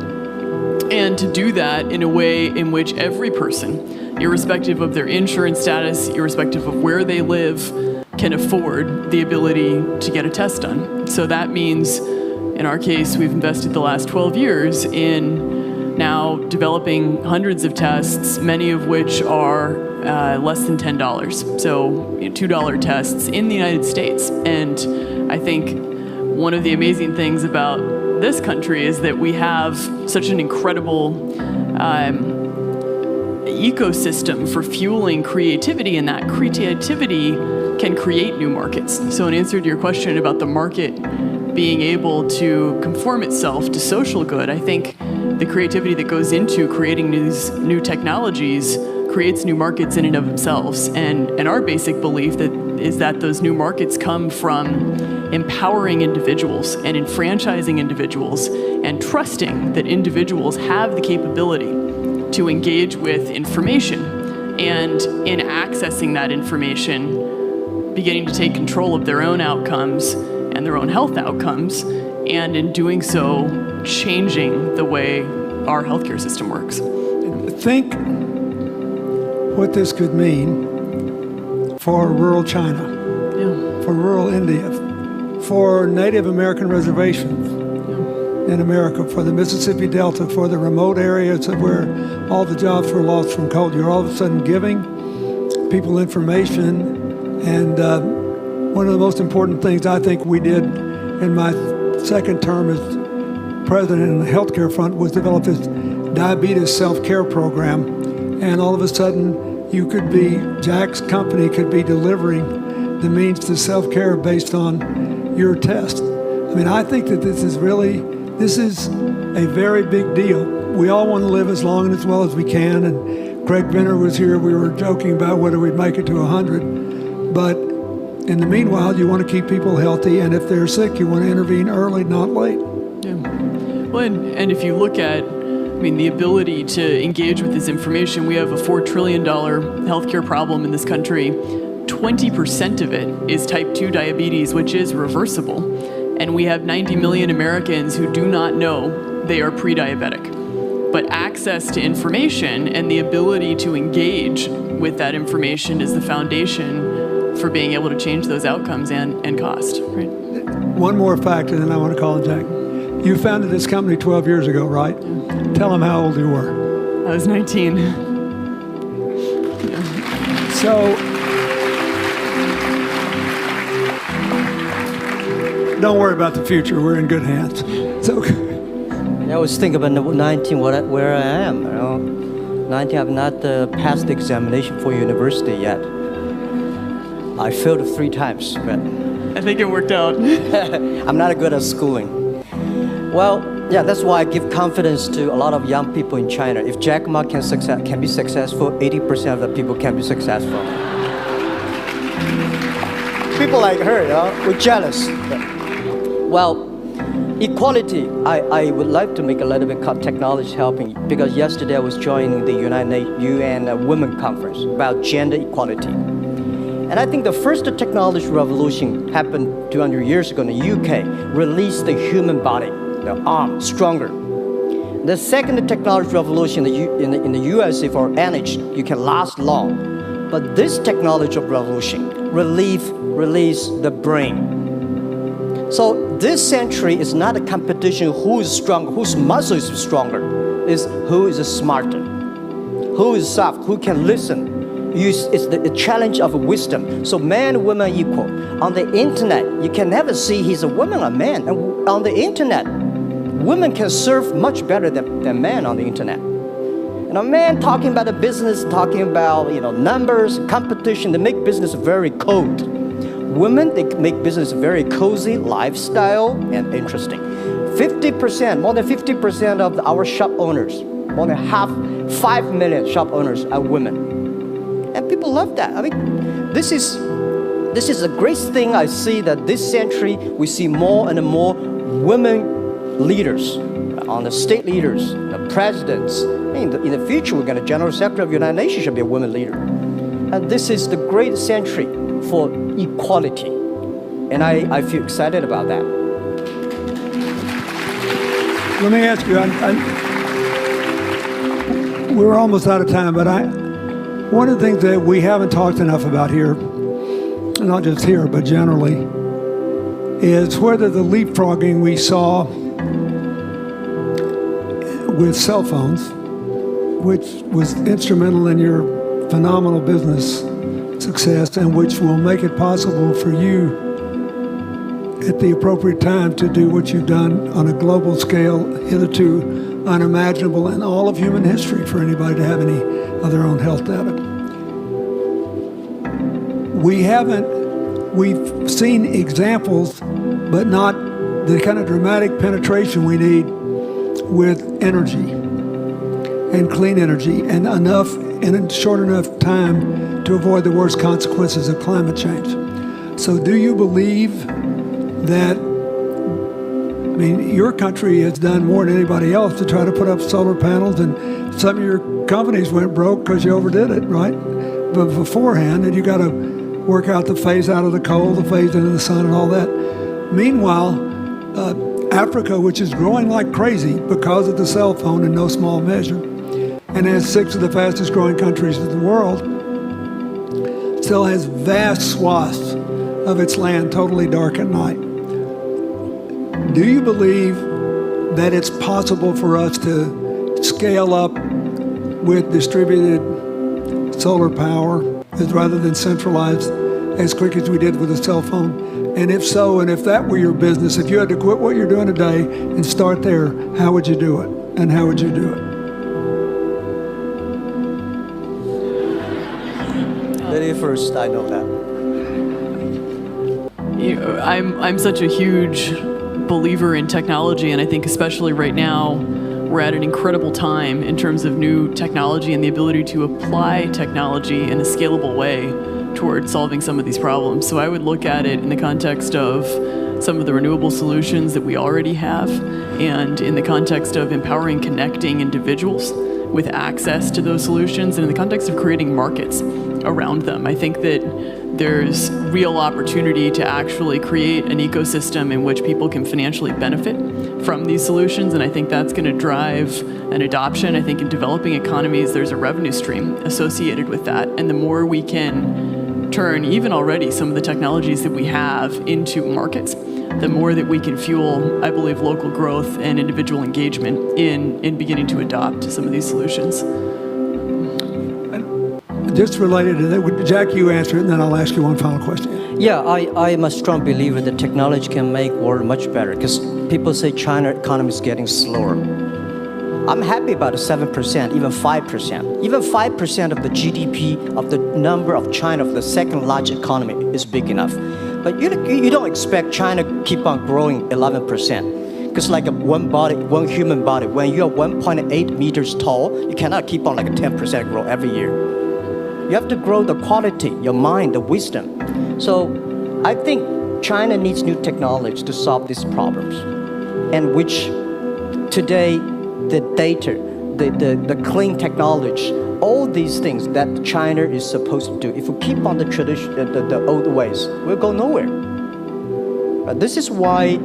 S6: and to do that in a way in which every person, irrespective of their insurance status, irrespective of where they live, can afford the ability to get a test done. So that means, in our case, we've invested the last 12 years in now developing hundreds of tests, many of which are less than $10. So $2 tests in the United States. And I think one of the amazing things about this country is that we have such an incredible ecosystem for fueling creativity, and that creativity can create new markets. So in answer to your question about the market being able to conform itself to social good, I think the creativity that goes into creating these new technologies creates new markets in and of themselves. And our basic belief is that those new markets come from empowering individuals and enfranchising individuals and trusting that individuals have the capability to engage with information, and in accessing that information, beginning to take control of their own outcomes and their own health outcomes, and in doing so, changing the way our healthcare system works.
S5: Think what this could mean for rural China, for rural India, for Native American reservations in America, for the Mississippi Delta, for the remote areas of where all the jobs were lost from COVID. You're all of a sudden giving people information. And one of the most important things I think we did in my second term as president in the healthcare front was develop this diabetes self-care program. And all of a sudden, Jack's company could be delivering the means to self-care based on your test. I mean, I think that this is a very big deal. We all want to live as long and as well as we can, and Craig Venner was here. We were joking about whether we'd make it to 100. But in the meanwhile, you want to keep people healthy, and if they're sick, you want to intervene early, not late.
S6: Yeah. Well, and if you look at, the ability to engage with this information, we have a $4 trillion healthcare problem in this country. 20% of it is type 2 diabetes, which is reversible. And we have 90 million Americans who do not know they are pre-diabetic. But access to information and the ability to engage with that information is the foundation for being able to change those outcomes and cost. Right?
S5: One more fact, and then I want to call on Jack. You founded this company 12 years ago, right? Yeah. Tell them how old you were.
S6: I was 19.
S5: So, don't worry about the future. We're in good hands. So,
S4: I always think about 19, where I am. 19, I've not passed the examination for university yet. I failed 3 times, but
S6: I think it worked out.
S4: I'm not good at schooling. Well, yeah, that's why I give confidence to a lot of young people in China. If Jack Ma can be successful, 80% of the people can be successful. People like her, we're jealous. Well, equality, I would like to make a little bit of technology helping, because yesterday I was joining the UN Women Conference about gender equality. And I think the first technology revolution happened 200 years ago in the UK, released the human body, the arm, stronger. The second technology revolution in the USA for energy, you can last long. But this technology revolution release the brain. So this century is not a competition who is stronger, whose muscle is stronger. It's who is smarter, who is soft, who can listen. It's the challenge of wisdom. So man and woman equal. On the internet, you can never see he's a woman or man. And on the internet, women can serve much better than men on the internet. And a man talking about the business, talking about numbers, competition, they make business very cold. Women, they make business very cozy, lifestyle, and interesting. 50%, more than 50% of our shop owners, more than 5 million shop owners are women. And people love that. I mean, this is a great thing. I see that this century, we see more and more women leaders, on the state leaders, the presidents. In the future, we're going to General Secretary of the United Nations should be a woman leader. And this is the great century for equality. And I feel excited about that.
S5: Let me ask you, we're almost out of time, but one of the things that we haven't talked enough about here, not just here, but generally, is whether the leapfrogging we saw with cell phones, which was instrumental in your phenomenal business success and which will make it possible for you at the appropriate time to do what you've done on a global scale, hitherto unimaginable in all of human history for anybody to have any of their own health data. We've seen examples, but not the kind of dramatic penetration we need with energy and clean energy and enough in a short enough time to avoid the worst consequences of climate change. So do you believe that, your country has done more than anybody else to try to put up solar panels, and some of your companies went broke because you overdid it, right? But beforehand, and you got to work out the phase out of the coal, the phase into the sun and all that. Meanwhile, Africa, which is growing like crazy because of the cell phone in no small measure, and has 6 of the fastest growing countries in the world, still has vast swaths of its land totally dark at night. Do you believe that it's possible for us to scale up with distributed solar power rather than centralized as quick as we did with the cell phone? And if so, and if that were your business, if you had to quit what you're doing today and start there, how would you do it? And how would you do it?
S4: Lady first, I know that.
S6: I'm such a huge believer in technology, and I think especially right now, we're at an incredible time in terms of new technology and the ability to apply technology in a scalable way towards solving some of these problems. So I would look at it in the context of some of the renewable solutions that we already have, and in the context of empowering, connecting individuals with access to those solutions, and in the context of creating markets around them. I think that there's real opportunity to actually create an ecosystem in which people can financially benefit from these solutions, and I think that's going to drive an adoption. I think in developing economies, there's a revenue stream associated with that, and the more we can turn even already some of the technologies that we have into markets, the more that we can fuel, I believe, local growth and individual engagement in beginning to adopt some of these solutions.
S5: Just related to that, Jack, you answer it, and then I'll ask you one final question.
S4: Yeah, I am a strong believer that technology can make world much better, because people say China economy is getting slower. I'm happy about the 7%, even 5%. Even 5% of the GDP of the number of China, of the second largest economy, is big enough. But you don't expect China to keep on growing 11%. Because like one human body, when you're 1.8 meters tall, you cannot keep on like a 10% growth every year. You have to grow the quality, your mind, the wisdom. So I think China needs new technology to solve these problems, and which today the data, the clean technology, all these things that China is supposed to do. If we keep on the tradition, the old ways, we'll go nowhere. But this is why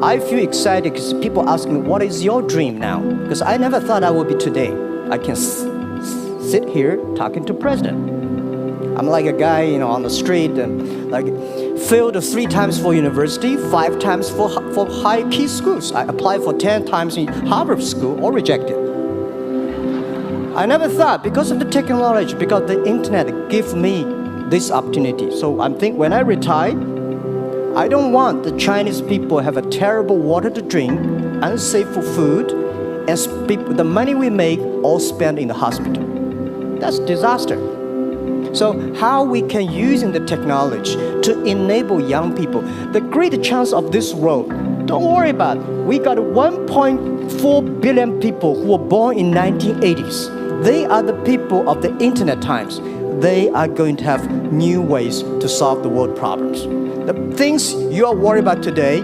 S4: I feel excited, because people ask me, what is your dream now? Because I never thought I would be today. I can sit here talking to president. I'm like a guy, on the street and like failed 3 times for university, 5 times for high key schools. I applied for 10 times in Harvard school, all rejected. I never thought, because of the technology, because the internet gave me this opportunity. So I think when I retire, I don't want the Chinese people have a terrible water to drink, unsafe for food, and the money we make all spent in the hospital. That's disaster. So how we can using the technology to enable young people, the great chance of this world, don't worry about it. We got 1.4 billion people who were born in 1980s. They are the people of the internet times. They are going to have new ways to solve the world problems. The things you are worried about today,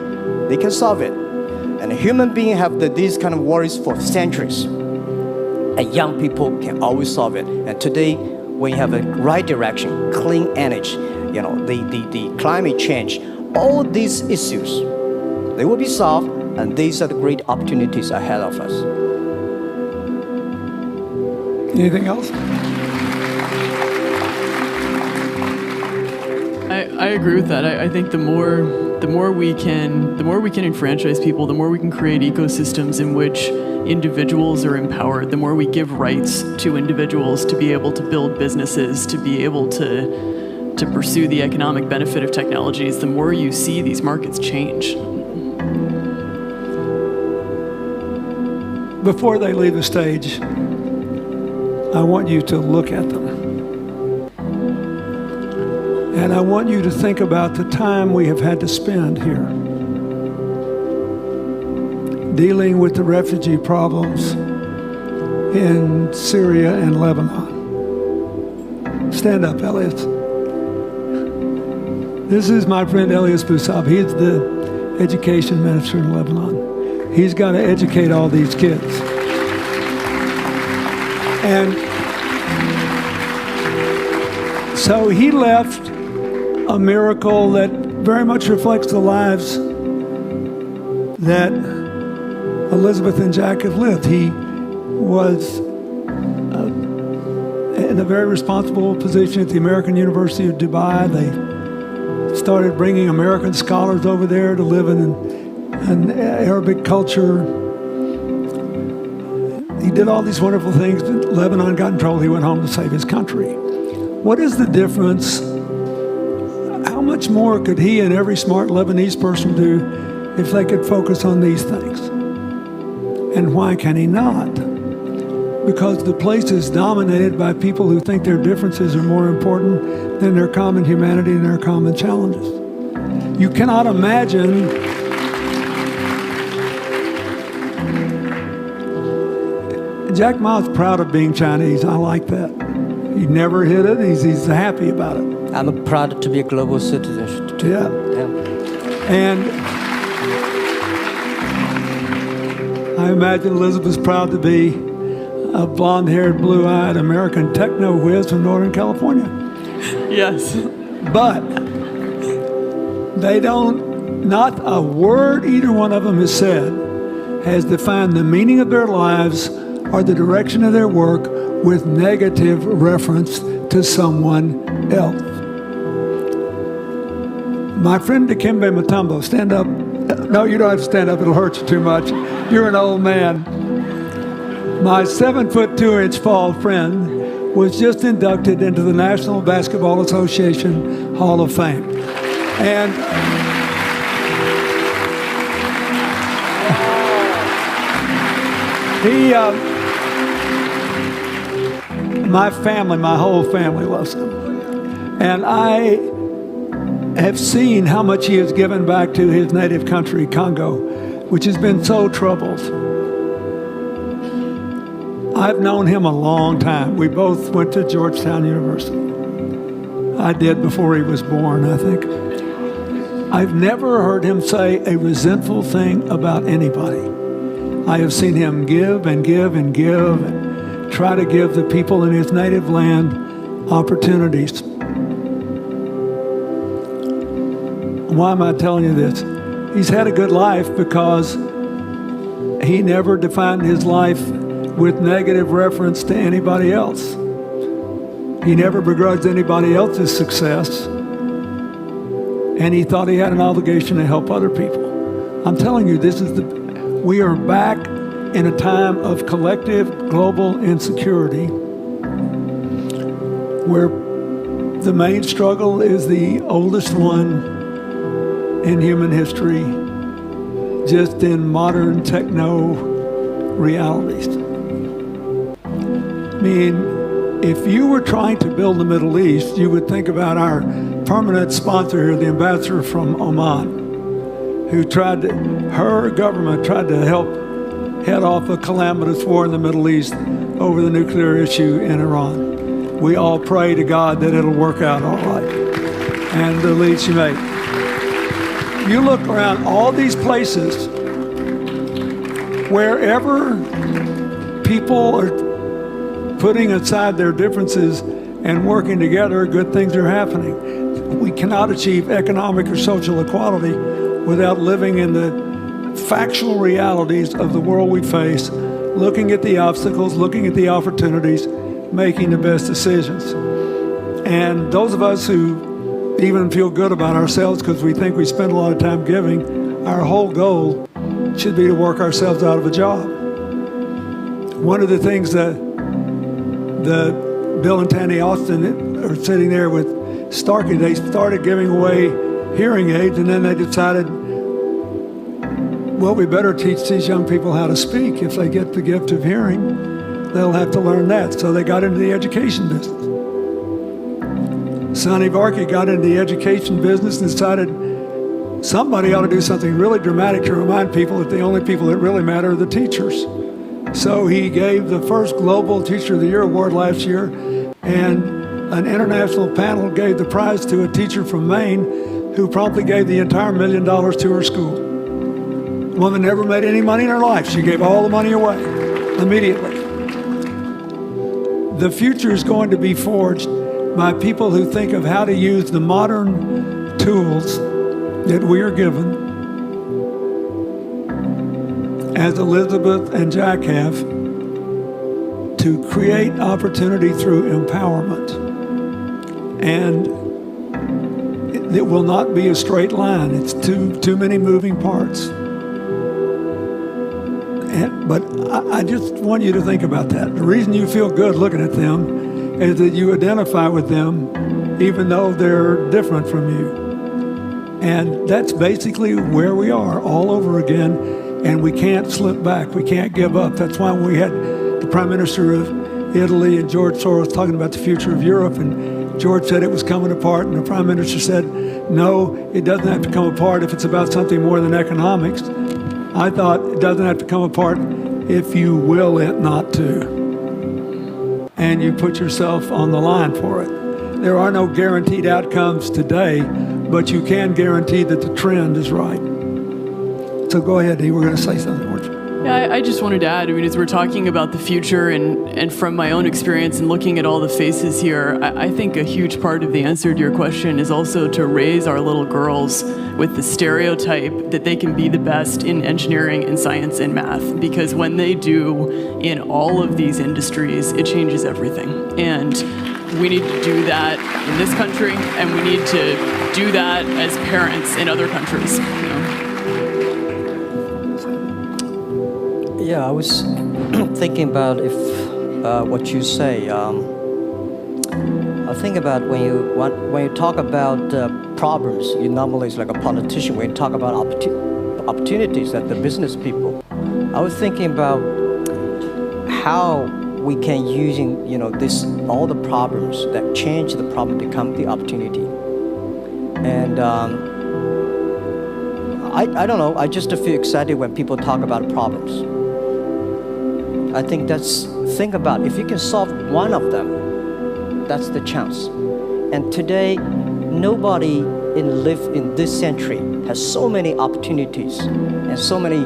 S4: they can solve it. And human beings have these kind of worries for centuries. And young people can always solve it. And today, when you have a right direction, clean energy, the climate change, all these issues, they will be solved, and these are the great opportunities ahead of us.
S5: Anything else?
S6: I agree with that. I think the more we can enfranchise people, the more we can create ecosystems in which individuals are empowered, the more we give rights to individuals to be able to build businesses, to be able to pursue the economic benefit of technologies, the more you see these markets change.
S5: Before they leave the stage, I want you to look at them. And I want you to think about the time we have had to spend here dealing with the refugee problems in Syria and Lebanon. Stand up, Elias. This is my friend Elias Bousab. He is the education minister in Lebanon. He's got to educate all these kids. And so he left a miracle that very much reflects the lives that Elizabeth and Jack have lived. He was in a very responsible position at the American University of Dubai. They started bringing American scholars over there to live in an Arabic culture. He did all these wonderful things, but Lebanon got in trouble. He went home to save his country. What is the difference? How much more could he and every smart Lebanese person do if they could focus on these things? And why can he not? Because the place is dominated by people who think their differences are more important than their common humanity and their common challenges. You cannot imagine Jack Ma's proud of being Chinese. I like that. He never hid it. He's happy about it.
S4: I'm proud to be a global citizen.
S5: Yeah. And I imagine Elizabeth's proud to be a blonde-haired, blue-eyed American techno whiz from Northern California.
S6: Yes.
S5: But they not a word either one of them has said has defined the meaning of their lives or the direction of their work with negative reference to someone else. My friend Dikembe Mutombo, stand up. No, you don't have to stand up. It'll hurt you too much. You're an old man. My 7'2" tall friend was just inducted into the National Basketball Association Hall of Fame. And my family, my whole family loves him. And I have seen how much he has given back to his native country, Congo, which has been so troubled. I've known him a long time. We both went to Georgetown University. I did before he was born, I think. I've never heard him say a resentful thing about anybody. I have seen him give and give and give and try to give the people in his native land opportunities. Why am I telling you this? He's had a good life because he never defined his life with negative reference to anybody else. He never begrudged anybody else's success. And he thought he had an obligation to help other people. I'm telling you, we are back in a time of collective global insecurity where the main struggle is the oldest one in human history, just in modern techno realities. I mean, if you were trying to build the Middle East, you would think about our permanent sponsor here, the ambassador from Oman, who her government tried to help head off a calamitous war in the Middle East over the nuclear issue in Iran. We all pray to God that it'll work out all right. And the lead she made. You look around all these places, wherever people are putting aside their differences and working together, good things are happening. We cannot achieve economic or social equality without living in the factual realities of the world we face, looking at the obstacles, looking at the opportunities, making the best decisions. And those of us who even feel good about ourselves because we think we spend a lot of time giving, our whole goal should be to work ourselves out of a job. One of the things that Bill and Tanny Austin are sitting there with Starkey, they started giving away hearing aids, and then they decided, well, we better teach these young people how to speak. If they get the gift of hearing, they'll have to learn that. So they got into the education business. Sonny Varkey got into the education business and decided somebody ought to do something really dramatic to remind people that the only people that really matter are the teachers. So he gave the first Global Teacher of the Year award last year, and an international panel gave the prize to a teacher from Maine who promptly gave the entire $1 million to her school. The woman never made any money in her life. She gave all the money away immediately. The future is going to be forged by people who think of how to use the modern tools that we are given, as Elizabeth and Jack have, to create opportunity through empowerment. And it will not be a straight line. It's too many moving parts. But I just want you to think about that. The reason you feel good looking at them is that you identify with them even though they're different from you. And that's basically where we are all over again, and we can't slip back. We can't give up. That's why we had the Prime Minister of Italy and George Soros talking about the future of Europe, and George said it was coming apart, and the Prime Minister said, no, it doesn't have to come apart if it's about something more than economics. I thought it doesn't have to come apart if you will it not to, and you put yourself on the line for it. There are no guaranteed outcomes today, but you can guarantee that the trend is right. So go ahead, Dee, we're going to say something, weren't you?
S6: Yeah, I just wanted to add, as we're talking about the future and from my own experience and looking at all the faces here, I think a huge part of the answer to your question is also to raise our little girls with the stereotype that they can be the best in engineering and science and math, because when they do in all of these industries, it changes everything. And we need to do that in this country, and we need to do that as parents in other countries.
S4: Yeah, I was thinking about what you say. I think about when you talk about problems, you normally it's like a politician. When you talk about opportunities that the business people, I was thinking about how we can using all the problems that change the problem become the opportunity. And I don't know. I just feel excited when people talk about problems. I think think about if you can solve one of them, that's the chance. And today, nobody live in this century has so many opportunities and so many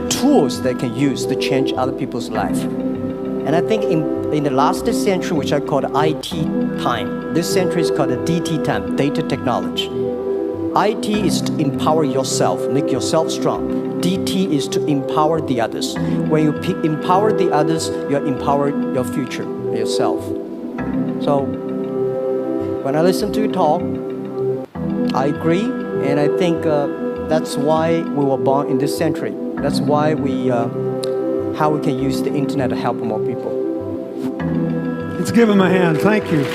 S4: tools they can use to change other people's life. And I think in the last century, which I call the IT time, this century is called the DT time, data technology. IT is to empower yourself, make yourself strong. DT is to empower the others. When you empower the others, you empower your future, yourself. So when I listen to you talk, I agree, and I think that's why we were born in this century. That's why how we can use the internet to help more people.
S5: Let's give him a hand. Thank you.